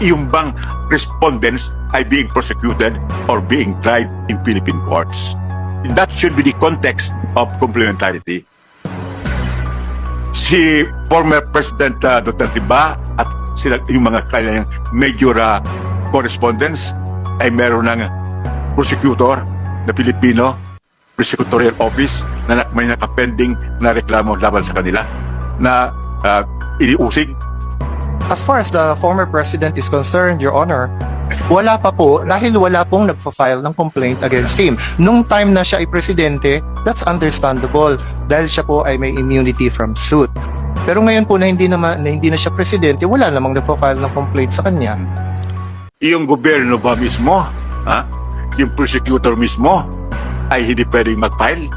yung bang respondents ay being prosecuted or being tried in Philippine courts. That should be the context of complementarity. Si former President Duterte ba at sila, yung mga kanyang major correspondents ay meron ng prosecutor na Pilipino, prosecutorial office na may nakapending na reklamo laban sa kanila na iniusig. As far as the former president is concerned, Your Honor, wala pa po dahil wala pong nagpa-file ng complaint against him. Nung time na siya ay presidente, that's understandable dahil siya po ay may immunity from suit. Pero ngayon po na hindi na siya presidente, wala namang nagpa-file ng complaint sa kanya. Yung gobyerno ba mismo, yung prosecutor mismo ay hindi pwedeng mag-file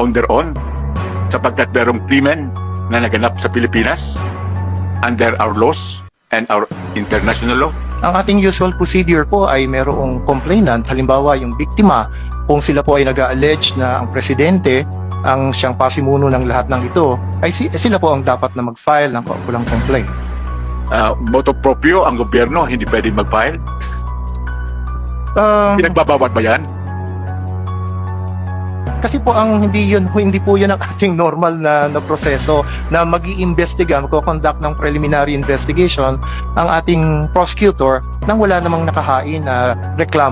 on their own sapagkat merong krimen na naganap sa Pilipinas under our laws and our international law. Ang ating usual procedure po ay merong complainant, halimbawa yung biktima, kung sila po ay nag-allege na ang presidente ang siyang pasimuno ng lahat ng ito, ay sila po ang dapat na mag-file ng kaukulang complaint. Motu proprio ang gobyerno hindi pwedeng mag-file? Pinagbabawat ba yan? Kasi po ang hindi po yun ang ating normal na proseso na mag-iimbestiga, magko-conduct ng preliminary investigation ang ating prosecutor nang wala namang nakahain na reklamo